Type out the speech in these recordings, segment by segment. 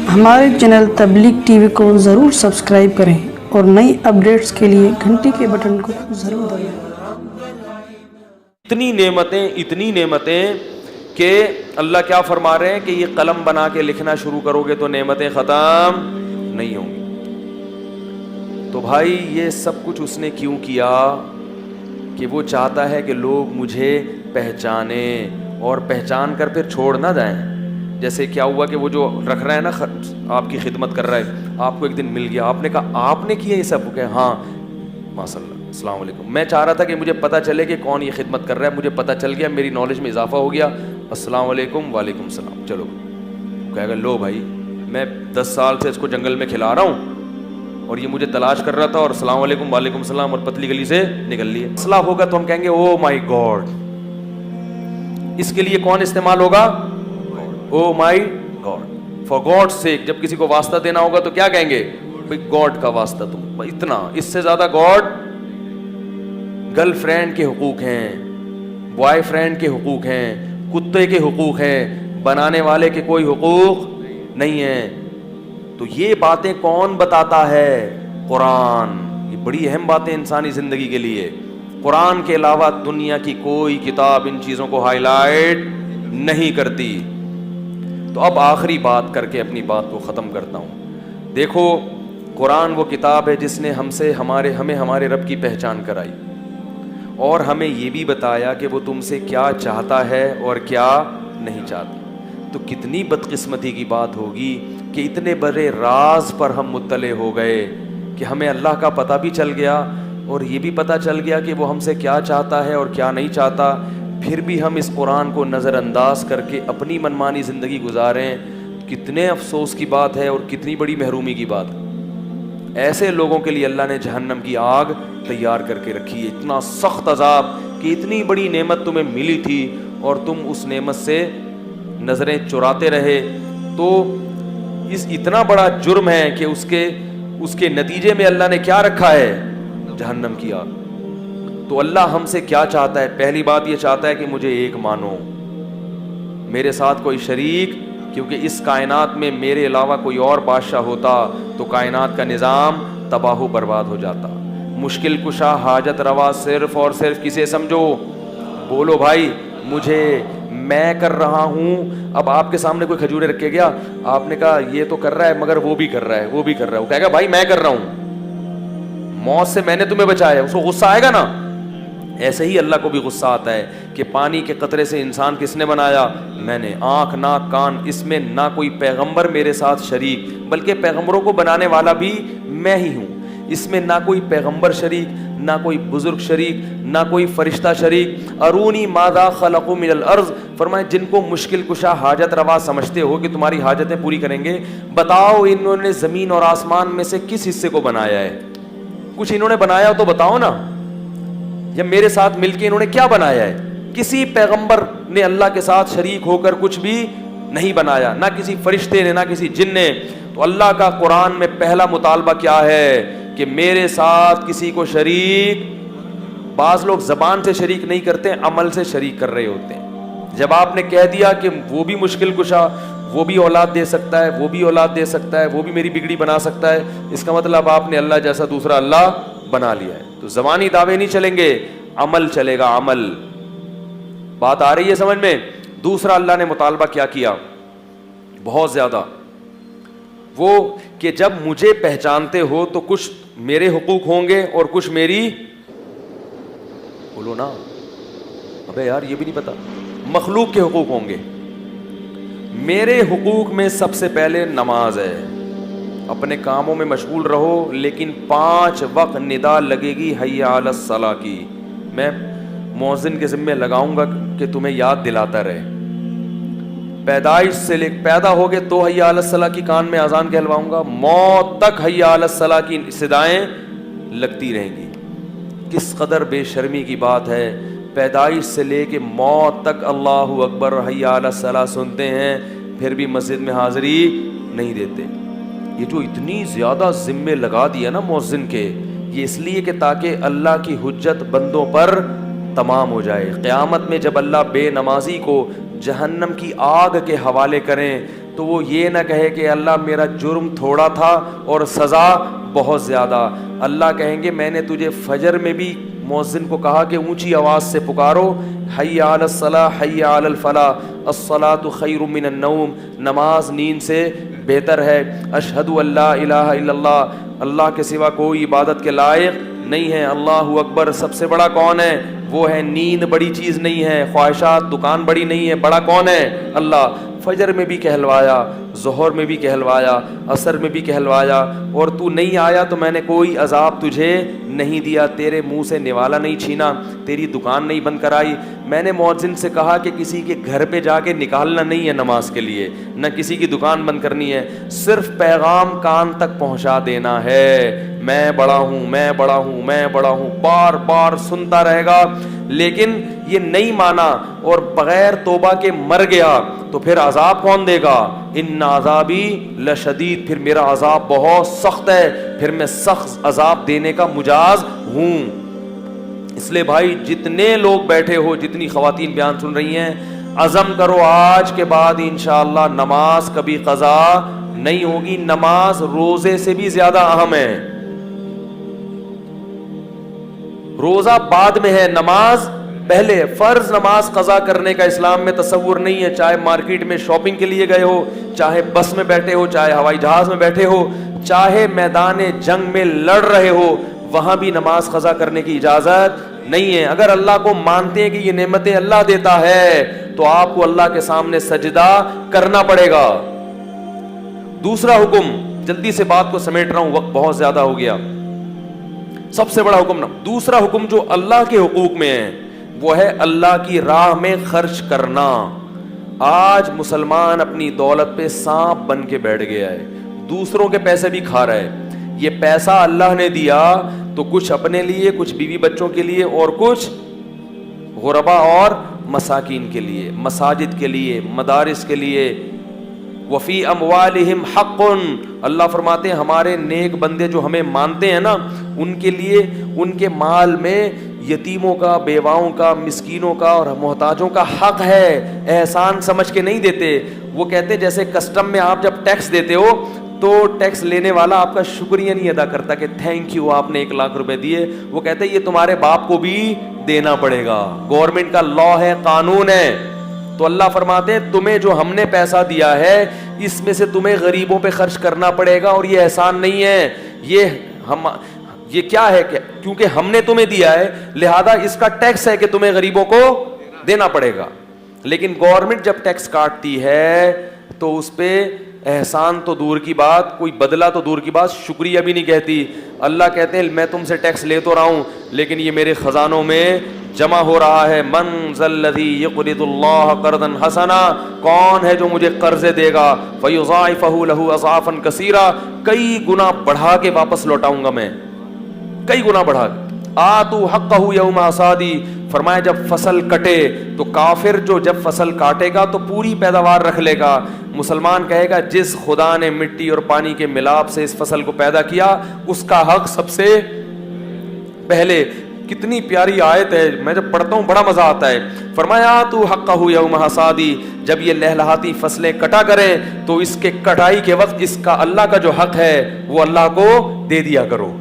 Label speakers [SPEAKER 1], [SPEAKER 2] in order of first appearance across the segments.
[SPEAKER 1] ہمارے چینل تبلیغ T V کو ضرور سبسکرائب کریں اور نئی اپڈیٹس کے لیے گھنٹی کے بٹن کو ضرور دبائیں۔
[SPEAKER 2] اتنی نعمتیں کہ اللہ کیا فرما رہے ہیں کہ یہ قلم بنا کے لکھنا شروع کرو گے تو نعمتیں ختم نہیں ہوں گی۔ تو بھائی یہ سب کچھ اس نے کیوں کیا؟ کہ وہ چاہتا ہے کہ لوگ مجھے پہچانیں اور پہچان کر پھر چھوڑ نہ جائیں۔ جیسے کیا ہوا کہ وہ جو رکھ رہا ہے نا، آپ کی خدمت کر رہا ہے، آپ کو ایک دن مل گیا، آپ نے کہا آپ نے کیا یہ سب؟ کہ ہاں ماشاء اللہ، السلام علیکم۔ میں چاہ رہا تھا کہ مجھے پتہ چلے کہ کون یہ خدمت کر رہا ہے، مجھے پتہ چل گیا، میری نالج میں اضافہ ہو گیا، السلام علیکم، وعلیکم السلام۔ چلو کہے گا لو بھائی میں 10 سال سے اس کو جنگل میں کھلا رہا ہوں اور یہ مجھے تلاش کر رہا تھا، اور السلام علیکم وعلیکم السلام، اور پتلی گلی سے نکل لیے۔ مسئلہ ہوگا تو ہم کہیں گے او مائی گاڈ۔ اس کے لیے کون استعمال ہوگا؟ او مائی گاڈ، فار گاڈ سیک۔ جب کسی کو واسطہ دینا ہوگا تو کیا کہیں گے؟ بھائی گاڈ کا واسطہ، تم اتنا، اس سے زیادہ گاڈ۔ گرل فرینڈ کے حقوق ہیں، بوائے فرینڈ کے حقوق ہیں، کتے کے حقوق ہیں، بنانے والے کے کوئی حقوق نہیں ہیں۔ تو یہ باتیں کون بتاتا ہے؟ قرآن۔ یہ بڑی اہم باتیں انسانی زندگی کے لیے۔ قرآن کے علاوہ دنیا کی کوئی کتاب ان چیزوں کو ہائی لائٹ نہیں کرتی۔ تو اب آخری بات کر کے اپنی بات کو ختم کرتا ہوں۔ دیکھو قرآن وہ کتاب ہے جس نے ہمیں ہمارے رب کی پہچان کرائی، اور ہمیں یہ بھی بتایا کہ وہ تم سے کیا چاہتا ہے اور کیا نہیں چاہتا۔ تو کتنی بدقسمتی کی بات ہوگی کہ اتنے بڑے راز پر ہم مطلع ہو گئے کہ ہمیں اللہ کا پتہ بھی چل گیا اور یہ بھی پتہ چل گیا کہ وہ ہم سے کیا چاہتا ہے اور کیا نہیں چاہتا، پھر بھی ہم اس قرآن کو نظر انداز کر کے اپنی منمانی زندگی گزاریں۔ کتنے افسوس کی بات ہے اور کتنی بڑی محرومی کی بات ہے۔ ایسے لوگوں کے لیے اللہ نے جہنم کی آگ تیار کر کے رکھی ہے، اتنا سخت عذاب کہ اتنی بڑی نعمت تمہیں ملی تھی اور تم اس نعمت سے نظریں چراتے رہے۔ تو اتنا بڑا جرم ہے کہ اس کے نتیجے میں اللہ نے کیا رکھا ہے؟ جہنم کی آگ۔ تو اللہ ہم سے کیا چاہتا ہے؟ پہلی بات یہ چاہتا ہے کہ مجھے ایک مانو، میرے ساتھ کوئی شریک، کیونکہ اس کائنات میں میرے علاوہ کوئی اور بادشاہ ہوتا تو کائنات کا نظام تباہ و برباد ہو جاتا۔ مشکل کشا حاجت روا صرف اور صرف کسے سمجھو؟ بولو بھائی مجھے، میں کر رہا ہوں۔ اب آپ کے سامنے کوئی کھجورے رکھے گیا، آپ نے کہا یہ تو کر رہا ہے مگر وہ بھی کر رہا ہے، وہ بھی کر رہا ہے، وہ کہے گا بھائی میں کر رہا ہوں، موت سے میں نے تمہیں بچایا، اس کو غصہ آئے گا نا۔ ایسے ہی اللہ کو بھی غصہ آتا ہے کہ پانی کے قطرے سے انسان کس نے بنایا؟ میں نے۔ آنکھ ناک کان، اس میں نہ کوئی پیغمبر میرے ساتھ شریک، بلکہ پیغمبروں کو بنانے والا بھی میں ہی ہوں۔ اس میں نہ کوئی پیغمبر شریک، نہ کوئی بزرگ شریک، نہ کوئی فرشتہ شریک۔ ارونی ماذا خلقوا من الارض، فرمائے جن کو مشکل کشا حاجت روا سمجھتے ہو کہ تمہاری حاجتیں پوری کریں گے، بتاؤ انہوں نے زمین اور آسمان میں سے کس حصے کو بنایا ہے؟ کچھ انہوں نے بنایا تو بتاؤ نا، یا میرے ساتھ مل کے انہوں نے کیا بنایا ہے؟ کسی پیغمبر نے اللہ کے ساتھ شریک ہو کر کچھ بھی نہیں بنایا، نہ کسی فرشتے نے، نہ کسی جن نے۔ تو اللہ کا قرآن میں پہلا مطالبہ کیا ہے کہ میرے ساتھ کسی کو شریک۔ بعض لوگ زبان سے شریک نہیں کرتے، عمل سے شریک کر رہے ہوتے ہیں۔ جب آپ نے کہہ دیا کہ وہ بھی مشکل کشا، وہ بھی اولاد دے سکتا ہے، وہ بھی اولاد دے سکتا ہے، وہ بھی میری بگڑی بنا سکتا ہے، اس کا مطلب آپ نے اللہ جیسا دوسرا اللہ بنا لیا ہے۔ تو زبانی دعوے نہیں چلیں گے، عمل چلے گا، عمل۔ بات آ رہی ہے سمجھ میں؟ دوسرا اللہ نے مطالبہ کیا کیا؟ بہت زیادہ، وہ کہ جب مجھے پہچانتے ہو تو کچھ میرے حقوق ہوں گے اور کچھ میری، بولو نا، ابے یار یہ بھی نہیں پتا، مخلوق کے حقوق ہوں گے۔ میرے حقوق میں سب سے پہلے نماز ہے۔ اپنے کاموں میں مشغول رہو، لیکن 5 وقت ندا لگے گی حی علی الصلاۃ کی، میں مؤذن کے ذمہ لگاؤں گا کہ تمہیں یاد دلاتا رہے۔ پیدائش سے لے پیدا ہوگے تو حی علی الصلاۃ کی کان میں اذان کہلواؤں گا، موت تک حی علی الصلاۃ کی صدائیں لگتی رہیں گی۔ کس قدر بے شرمی کی بات ہے، پیدائش سے لے کے موت تک اللہ اکبر حی علی الصلاۃ سنتے ہیں، پھر بھی مسجد میں حاضری نہیں دیتے۔ یہ جو اتنی زیادہ ذمے لگا دیا نا مؤذن کے، یہ اس لیے کہ تاکہ اللہ کی حجت بندوں پر تمام ہو جائے۔ قیامت میں جب اللہ بے نمازی کو جہنم کی آگ کے حوالے کریں تو وہ یہ نہ کہے کہ اللہ میرا جرم تھوڑا تھا اور سزا بہت زیادہ. اللہ کہیں گے میں نے تجھے فجر میں بھی مؤذن کو کہا کہ اونچی آواز سے پکارو, حی علی الصلاۃ حی علی الفلاح, الصلاۃ خیر من النوم, نماز نیند سے بہتر ہے. اشہد ان لا الہ الا اللہ, اللہ کے سوا کوئی عبادت کے لائق نہیں ہے. اللہ اکبر, سب سے بڑا کون ہے؟ وہ ہے. نیند بڑی چیز نہیں ہے, خواہشات دکان بڑی نہیں ہے, بڑا کون ہے؟ اللہ. فجر میں بھی کہلوایا, ظہر میں بھی کہلوایا, عصر میں بھی کہلوایا, اور تو نہیں آیا تو میں نے کوئی عذاب تجھے نہیں دیا, تیرے منہ سے نوالا نہیں چھینا, تیری دکان نہیں بند کرائی. میں نے مؤذن سے کہا کہ کسی کے گھر پہ جا کے نکالنا نہیں ہے نماز کے لیے, نہ کسی کی دکان بند کرنی ہے, صرف پیغام کان تک پہنچا دینا ہے. میں بڑا ہوں, میں بڑا ہوں, میں بڑا ہوں, بار بار سنتا رہے گا. لیکن یہ نہیں مانا اور بغیر توبہ کے مر گیا تو پھر عذاب کون دے گا؟ ان عذابی لشدید, پھر میرا عذاب بہت سخت ہے, پھر میں سخت عذاب دینے کا مجاز ہوں. اس لیے بھائی جتنے لوگ بیٹھے ہو, جتنی خواتین بیان سن رہی ہیں, عزم کرو آج کے بعد انشاءاللہ نماز کبھی قضا نہیں ہوگی. نماز روزے سے بھی زیادہ اہم ہے. روزہ بعد میں ہے, نماز پہلے. فرض نماز قضا کرنے کا اسلام میں تصور نہیں ہے. چاہے مارکیٹ میں شاپنگ کے لیے گئے ہو, چاہے بس میں بیٹھے ہو, چاہے ہوائی جہاز میں بیٹھے ہو, چاہے میدان جنگ میں لڑ رہے ہو, وہاں بھی نماز قضا کرنے کی اجازت نہیں ہے. اگر اللہ کو مانتے ہیں کہ یہ نعمتیں اللہ دیتا ہے تو آپ کو اللہ کے سامنے سجدہ کرنا پڑے گا. دوسرا حکم, جلدی سے بات کو سمیٹ رہا ہوں, وقت بہت زیادہ ہو گیا. سب سے بڑا حکم, دوسرا حکم جو اللہ کے حقوق میں ہے وہ ہے اللہ کی راہ میں خرچ کرنا. آج مسلمان اپنی دولت پہ سانپ بن کے بیٹھ گیا ہے, دوسروں کے پیسے بھی کھا رہا ہے. یہ پیسہ اللہ نے دیا تو کچھ اپنے لیے, کچھ بیوی بچوں کے لیے, اور کچھ غربا اور مساکین کے لیے, مساجد کے لیے, مدارس کے لیے. وفی اموالہم حق, اللہ فرماتے ہیں ہمارے نیک بندے جو ہمیں مانتے ہیں نا, ان کے لیے ان کے مال میں یتیموں کا, بیواؤں کا, مسکینوں کا اور محتاجوں کا حق ہے. احسان سمجھ کے نہیں دیتے. وہ کہتے ہیں جیسے کسٹم میں آپ جب ٹیکس دیتے ہو تو ٹیکس لینے والا آپ کا شکریہ نہیں ادا کرتا کہ تھینک یو آپ نے 1 لاکھ روپے دیے. وہ کہتے ہیں یہ تمہارے باپ کو بھی دینا پڑے گا, گورنمنٹ کا لا ہے, قانون ہے. تو اللہ فرماتے ہیں تمہیں جو ہم نے پیسہ دیا ہے اس میں سے تمہیں غریبوں پہ خرچ کرنا پڑے گا, اور یہ احسان نہیں ہے, یہ کیا ہے کہ کیونکہ ہم نے تمہیں دیا ہے لہذا اس کا ٹیکس ہے کہ تمہیں غریبوں کو دینا پڑے گا. لیکن گورنمنٹ جب ٹیکس کاٹتی ہے تو اس پہ احسان تو دور کی بات, کوئی بدلہ تو دور کی بات, شکریہ بھی نہیں کہتی. اللہ کہتے ہیں میں تم سے ٹیکس لے تو رہا ہوں لیکن یہ میرے خزانوں میں جمع ہو رہا ہے. من ذا الذی یقرض اللہ قرضا حسنا, کون ہے جو مجھے قرضے دے گا, فیضاعفہ لہ اضعافا کثیرا, کئی گنا بڑھا کے واپس لوٹاؤں گا میں, کئی گنا بڑھا کے. آتو حقہ یوم حصادی, فرمایا جب فصل کٹے تو کافر جو جب فصل کاٹے گا تو پوری پیداوار رکھ لے گا. مسلمان کہے گا جس خدا نے مٹی اور پانی کے ملاپ سے اس فصل کو پیدا کیا اس کا حق سب سے پہلے. کتنی پیاری آیت ہے, میں جب پڑھتا ہوں بڑا مزہ آتا ہے. فرمایا تو حقہ یوم حصادی, جب یہ لہلہاتی فصلیں کٹا کریں تو اس کے کٹائی کے وقت اس کا اللہ کا جو حق ہے وہ اللہ کو دے دیا کرو.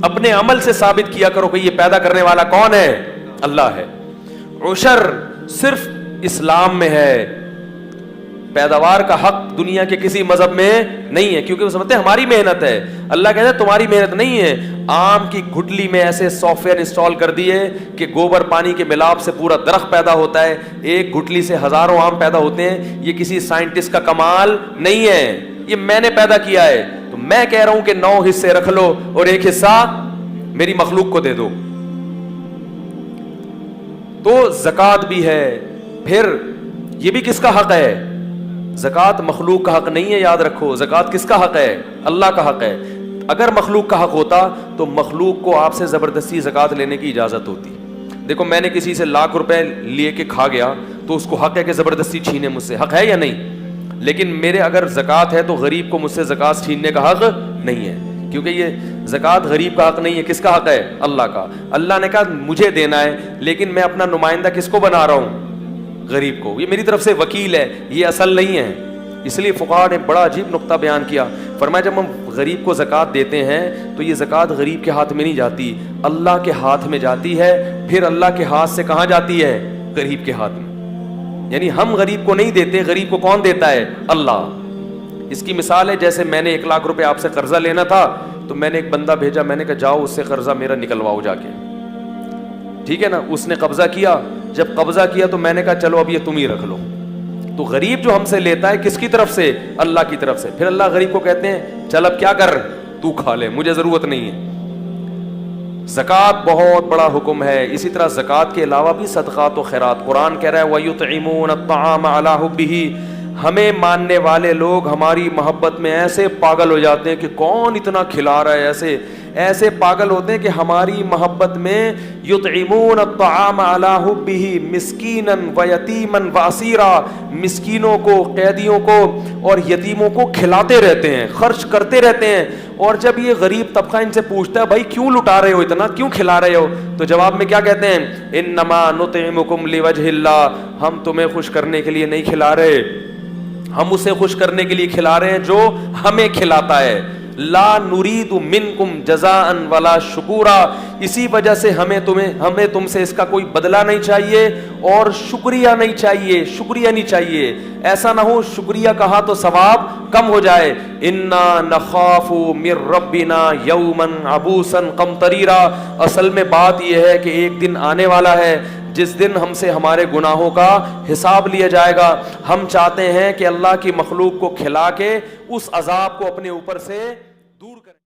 [SPEAKER 2] اپنے عمل سے ثابت کیا کرو کہ یہ پیدا کرنے والا کون ہے, اللہ ہے. عشر صرف اسلام میں ہے, پیداوار کا حق دنیا کے کسی مذہب میں نہیں ہے, کیونکہ وہ سمجھتے ہیں ہماری محنت ہے. اللہ کہتا ہے تمہاری محنت نہیں ہے. آم کی گھٹلی میں ایسے سافٹ ویئر انسٹال کر دیے کہ گوبر پانی کے ملاپ سے پورا درخت پیدا ہوتا ہے, ایک گھٹلی سے ہزاروں آم پیدا ہوتے ہیں. یہ کسی سائنٹسٹ کا کمال نہیں ہے, یہ میں نے پیدا کیا ہے. تو میں کہہ رہا ہوں کہ 9 حصے رکھ لو اور 1 حصہ میری مخلوق کو دے دو. تو زکوٰۃ بھی ہے. پھر یہ بھی کس کا حق ہے, زکوٰۃ مخلوق کا حق نہیں ہے, یاد رکھو. زکوٰۃ کس کا حق ہے, اللہ کا حق ہے. اگر مخلوق کا حق ہوتا تو مخلوق کو آپ سے زبردستی زکوٰۃ لینے کی اجازت ہوتی. دیکھو میں نے کسی سے 1 لاکھ روپے لیے کے کھا گیا تو اس کو حق ہے کہ زبردستی چھینے مجھ سے, حق ہے یا نہیں؟ لیکن میرے اگر زکوٰۃ ہے تو غریب کو مجھ سے زکوٰۃ چھیننے کا حق نہیں ہے, کیونکہ یہ زکوٰۃ غریب کا حق نہیں ہے. کس کا حق ہے؟ اللہ کا. اللہ نے کہا مجھے دینا ہے, لیکن میں اپنا نمائندہ کس کو بنا رہا ہوں؟ غریب کو. یہ میری طرف سے وکیل ہے, یہ اصل نہیں ہے. اس لیے فقہاء نے بڑا عجیب نقطہ بیان کیا. فرمایا جب ہم غریب کو زکوٰۃ دیتے ہیں تو یہ زکوٰۃ غریب کے ہاتھ میں نہیں جاتی, اللہ کے ہاتھ میں جاتی ہے. پھر اللہ کے ہاتھ سے کہاں جاتی ہے؟ غریب کے ہاتھ میں. یعنی ہم غریب کو نہیں دیتے, غریب کو کون دیتا ہے؟ اللہ. اس کی مثال ہے جیسے میں نے 1 لاکھ روپے آپ سے قرضہ لینا تھا, تو میں نے ایک بندہ بھیجا, میں نے کہا جاؤ اس سے قرضہ میرا نکلواؤ جا کے, ٹھیک ہے نا. اس نے قبضہ کیا, جب قبضہ کیا تو میں نے کہا چلو اب یہ تم ہی رکھ لو. تو غریب جو ہم سے لیتا ہے کس کی طرف سے؟ اللہ کی طرف سے. پھر اللہ غریب کو کہتے ہیں چل اب کیا کر, تو کھا لے, مجھے ضرورت نہیں ہے. زکوٰۃ بہت بڑا حکم ہے. اسی طرح زکوٰۃ کے علاوہ بھی صدقات و خیرات. قرآن کہہ رہا ہے وَيُطْعِمُونَ الطَّعَامَ عَلَىٰ حُبِّهِ. ہمیں ماننے والے لوگ ہماری محبت میں ایسے پاگل ہو جاتے ہیں کہ کون اتنا کھلا رہا ہے, ایسے پاگل ہوتے ہیں کہ ہماری محبت میں یطعمون الطعام علی حبہ مسکینا ویتیما واسیرا, مسکینوں کو, قیدیوں کو اور یتیموں کو کھلاتے رہتے ہیں, خرچ کرتے رہتے ہیں. اور جب یہ غریب طبقہ ان سے پوچھتا ہے بھائی کیوں لٹا رہے ہو اتنا, کیوں کھلا رہے ہو, تو جواب میں کیا کہتے ہیں؟ انما نطعمکم لوجہ اللہ. ہم تمہیں خوش کرنے کے لیے نہیں کھلا رہے, ہم اسے خوش کرنے کے لیے کھلا رہے ہیں جو ہمیں کھلاتا ہے. لا نرید منکم جزاء ولا شکورا. اسی وجہ سے ہمیں تم سے اس کا کوئی بدلہ نہیں چاہیے اور شکریہ نہیں چاہیے, شکریہ نہیں چاہیے. ایسا نہ ہو شکریہ کہا تو ثواب کم ہو جائے. انا نخاف من ربنا یوما عبوسا قمطریرا. اصل میں بات یہ ہے کہ ایک دن آنے والا ہے جس دن ہم سے ہمارے گناہوں کا حساب لیا جائے گا. ہم چاہتے ہیں کہ اللہ کی مخلوق کو کھلا کے اس عذاب کو اپنے اوپر سے دور کریں.